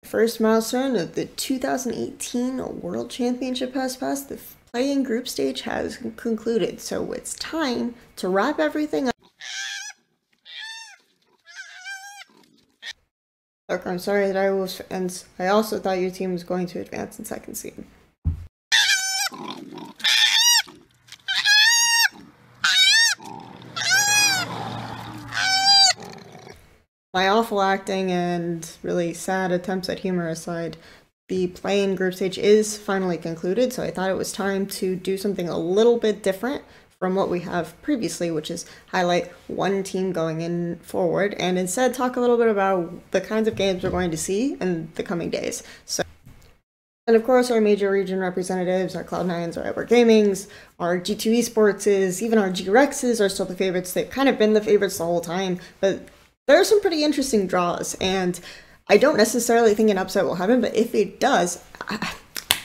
First milestone of the 2018 World Championship has passed. The play-in group stage has concluded, so it's time to wrap everything up. Look, I'm sorry that I also thought your team was going to advance in second seed. My awful acting and really sad attempts at humor aside, the play-in group stage is finally concluded, so I thought it was time to do something a little bit different from what we have previously, which is highlight one team going in forward, and instead talk a little bit about the kinds of games we're going to see in the coming days. And of course, our major region representatives, our Cloud9s, our EDward Gamings, our G2 Esports, even our G-Rexes are still the favorites. They've kind of been the favorites the whole time, but there are some pretty interesting draws, and I don't necessarily think an upset will happen, but if it does, I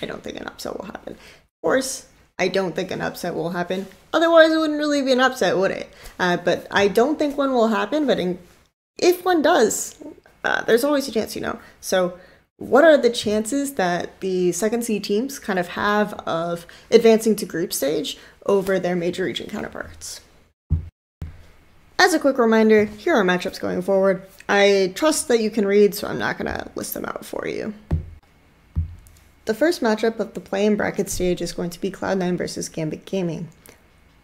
don't think an upset will happen. Of course, I don't think an upset will happen. Otherwise, it wouldn't really be an upset, would it? But I don't think one will happen, but if one does, there's always a chance, you know. So what are the chances that the second seed teams kind of have of advancing to group stage over their major region counterparts? As a quick reminder, here are matchups going forward. I trust that you can read, so I'm not going to list them out for you. The first matchup of the play-in bracket stage is going to be Cloud9 versus Gambit Gaming.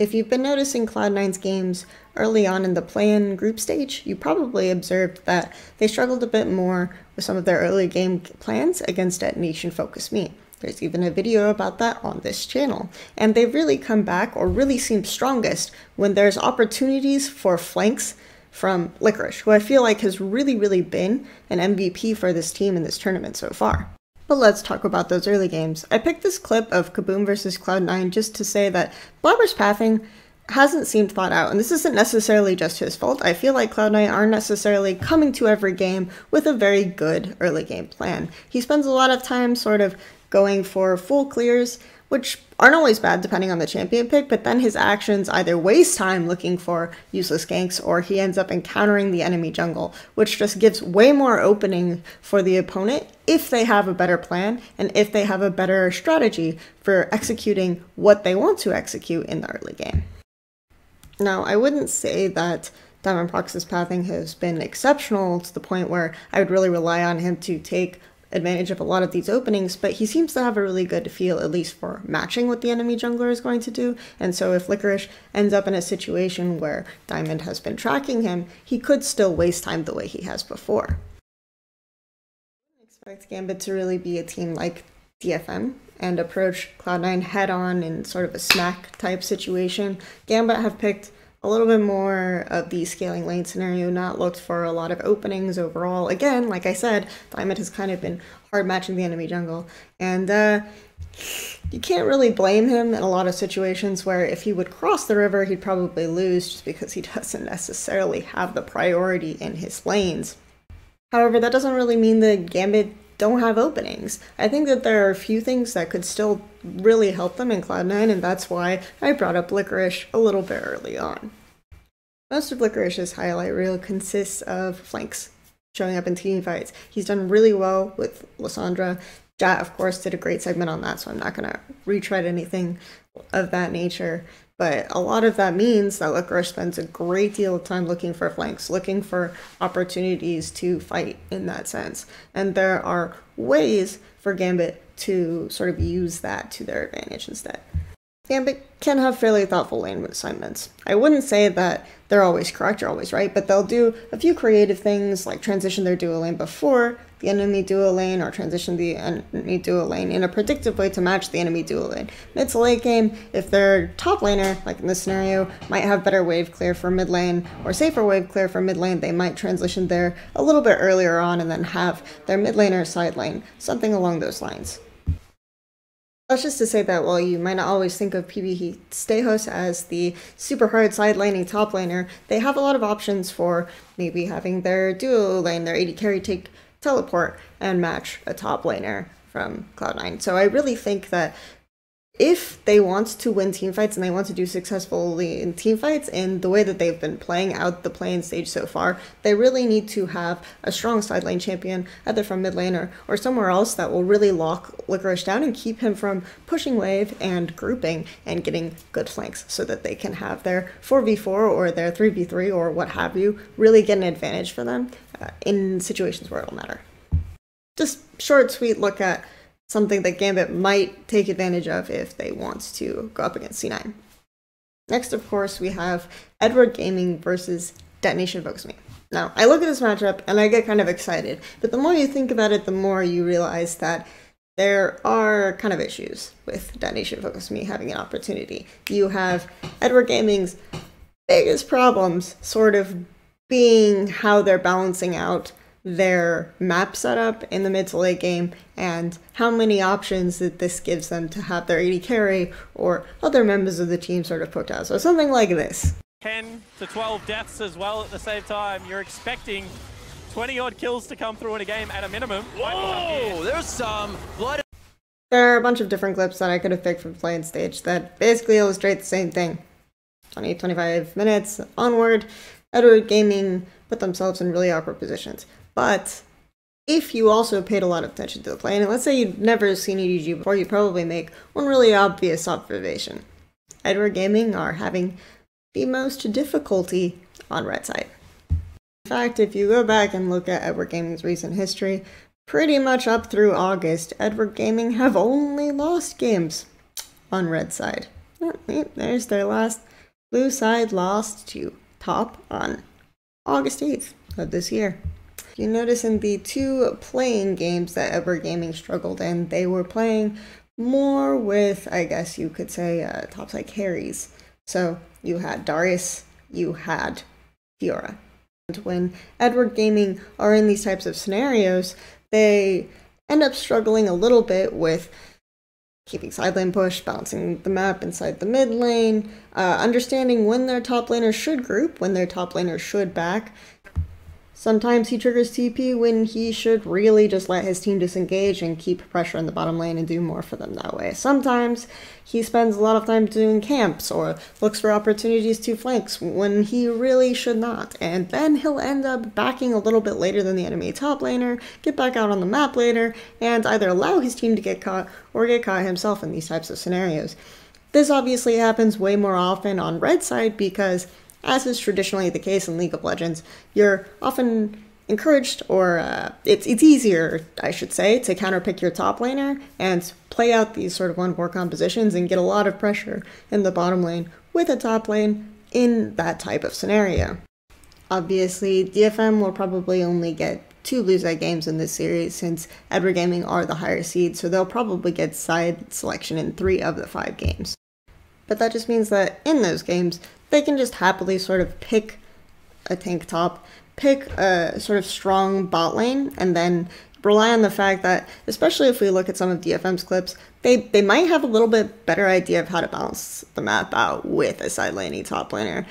If you've been noticing Cloud9's games early on in the play-in group stage, you probably observed that they struggled a bit more with some of their early game plans against Detonation Focus Me. There's even a video about that on this channel. And they've really come back, or really seem strongest, when there's opportunities for flanks from Licorice, who I feel like has really been an MVP for this team in this tournament so far. But let's talk about those early games. I picked this clip of Kaboom versus Cloud9 just to say that Blabber's pathing hasn't seemed thought out, and this isn't necessarily just his fault. I feel like Cloud9 aren't necessarily coming to every game with a very good early game plan. He spends a lot of time sort of going for full clears, which aren't always bad depending on the champion pick, but then his actions either waste time looking for useless ganks or he ends up encountering the enemy jungle, which just gives way more opening for the opponent if they have a better plan and if they have a better strategy for executing what they want to execute in the early game. Now, I wouldn't say that Diamondprox's pathing has been exceptional to the point where I would really rely on him to take advantage of a lot of these openings, but he seems to have a really good feel, at least for matching what the enemy jungler is going to do. And so if Licorice ends up in a situation where Diamond has been tracking him, he could still waste time the way he has before. I expect Gambit to really be a team like DFM and approach Cloud9 head-on in sort of a smack type situation. Gambit have picked a little bit more of the scaling lane scenario, not looked for a lot of openings overall. Again, like I said, Diamond has kind of been hard matching the enemy jungle, and you can't really blame him in a lot of situations where if he would cross the river, he'd probably lose just because he doesn't necessarily have the priority in his lanes. However, that doesn't really mean that Gambit don't have openings. I think that there are a few things that could still really help them in Cloud9, and that's why I brought up Licorice a little bit early on. Most of Licorice's highlight reel consists of flanks showing up in team fights. He's done really well with Lysandra. Jat, of course, did a great segment on that, so I'm not going to retread anything of that nature. But a lot of that means that Licorice spends a great deal of time looking for flanks, looking for opportunities to fight in that sense. And there are ways for Gambit to sort of use that to their advantage instead. Gambit can have fairly thoughtful lane assignments. I wouldn't say that they're always correct or always right, but they'll do a few creative things like transition their duo lane before the enemy duo lane or transition the enemy duo lane in a predictive way to match the enemy duo lane. Mid to late game, if their top laner, like in this scenario, might have better wave clear for mid lane or safer wave clear for mid lane, they might transition there a little bit earlier on and then have their mid laner side lane, something along those lines. That's just to say that while you might not always think of PvE Stejos as the super hard side laning top laner, they have a lot of options for maybe having their duo lane, their AD carry take teleport and match a top laner from Cloud9. So I really think that if they want to win team fights and they want to do successfully in team fights in the way that they've been playing out the play-in stage so far, they really need to have a strong side lane champion, either from mid lane or somewhere else, that will really lock Licorice down and keep him from pushing wave and grouping and getting good flanks, so that they can have their 4v4 or their 3v3 or what have you really get an advantage for them in situations where it'll matter. Just short, sweet look at something that Gambit might take advantage of if they want to go up against C9. Next, of course, we have EDward Gaming versus Detonation Focus Me. Now, I look at this matchup and I get kind of excited, but the more you think about it, the more you realize that there are kind of issues with Detonation Focus Me having an opportunity. You have EDward Gaming's biggest problems sort of being how they're balancing out their map setup in the mid to late game and how many options that this gives them to have their AD carry or other members of the team sort of poked out. So something like this. 10 to 12 deaths as well at the same time. You're expecting 20 odd kills to come through in a game at a minimum. Whoa, there's some blood. There are a bunch of different clips that I could have picked from play-in stage that basically illustrate the same thing. 20-25 minutes onward, EDward Gaming put themselves in really awkward positions. But if you also paid a lot of attention to the play, and let's say you'd never seen EDG before, you'd probably make one really obvious observation. EDward Gaming are having the most difficulty on red side. In fact, if you go back and look at EDward Gaming's recent history, pretty much up through August, EDward Gaming have only lost games on red side. There's their last. Blue side lost to top on August 8th of this year. You notice in the two playing games that EDward Gaming struggled in, they were playing more with, I guess you could say, topside carries. So you had Darius, you had Fiora. And when EDward Gaming are in these types of scenarios, they end up struggling a little bit with keeping side lane push, balancing the map inside the mid lane, understanding when their top laner should group, when their top laner should back. Sometimes he triggers TP when he should really just let his team disengage and keep pressure in the bottom lane and do more for them that way. Sometimes he spends a lot of time doing camps or looks for opportunities to flanks when he really should not. And then he'll end up backing a little bit later than the enemy top laner, get back out on the map later, and either allow his team to get caught or get caught himself in these types of scenarios. This obviously happens way more often on red side because, as is traditionally the case in League of Legends, you're often encouraged, or it's easier, I should say, to counterpick your top laner and play out these sort of 1-4 compositions and get a lot of pressure in the bottom lane with a top lane in that type of scenario. Obviously, DFM will probably only get 2 lose-out games in this series since EDward Gaming are the higher seed, so they'll probably get side selection in 3 of the 5 games. But that just means that in those games, they can just happily sort of pick a tank top, pick a sort of strong bot lane, and then rely on the fact that, especially if we look at some of DFM's clips, they might have a little bit better idea of how to balance the map out with a side laney top laner.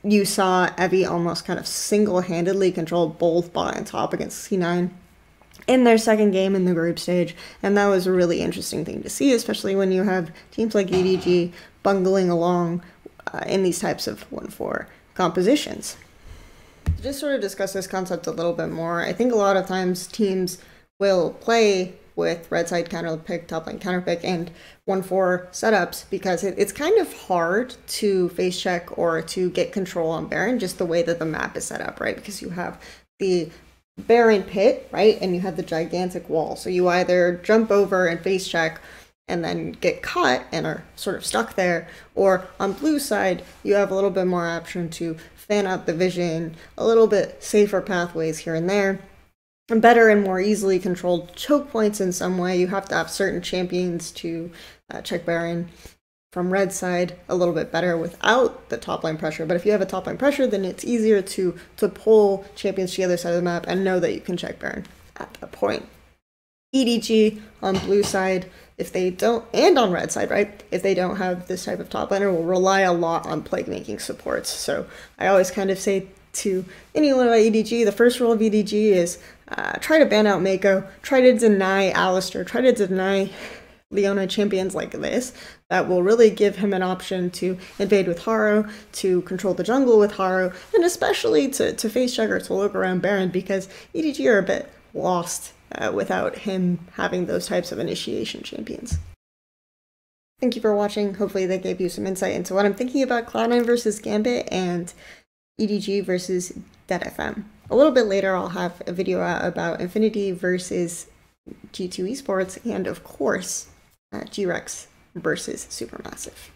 You saw Evie almost kind of single-handedly control both bot and top against C9 in their second game in the group stage, and that was a really interesting thing to see, especially when you have teams like EDG bungling along in these types of 1-4 compositions. To just sort of discuss this concept a little bit more, I think a lot of times teams will play with red side counterpick, top lane counterpick, and 1-4 setups because it's kind of hard to face check or to get control on Baron just the way that the map is set up, right? Because you have the Baron pit, right? And you have the gigantic wall. So you either jump over and face check and then get caught and are sort of stuck there, or on blue side, you have a little bit more option to fan out the vision, a little bit safer pathways here and there, and better and more easily controlled choke points in some way. You have to have certain champions to check Baron from red side a little bit better without the top line pressure. But if you have a top line pressure, then it's easier to pull champions to the other side of the map and know that you can check Baron at that point. EDG on blue side, if they don't, and on red side, right, if they don't have this type of top laner, will rely a lot on plague making supports. So I always kind of say to anyone about EDG, the first rule of EDG is try to ban out Mako, try to deny Alistair, try to deny Leona champions like this that will really give him an option to invade with Haro, to control the jungle with Haro, and especially to face Jugger to look around Baron, because EDG are a bit lost without him having those types of initiation champions. Thank you for watching. Hopefully that gave you some insight into what I'm thinking about Cloud9 versus Gambit and EDG versus DFM. A little bit later I'll have a video out about Infinity versus G2 Esports, and of course G-Rex versus Supermassive.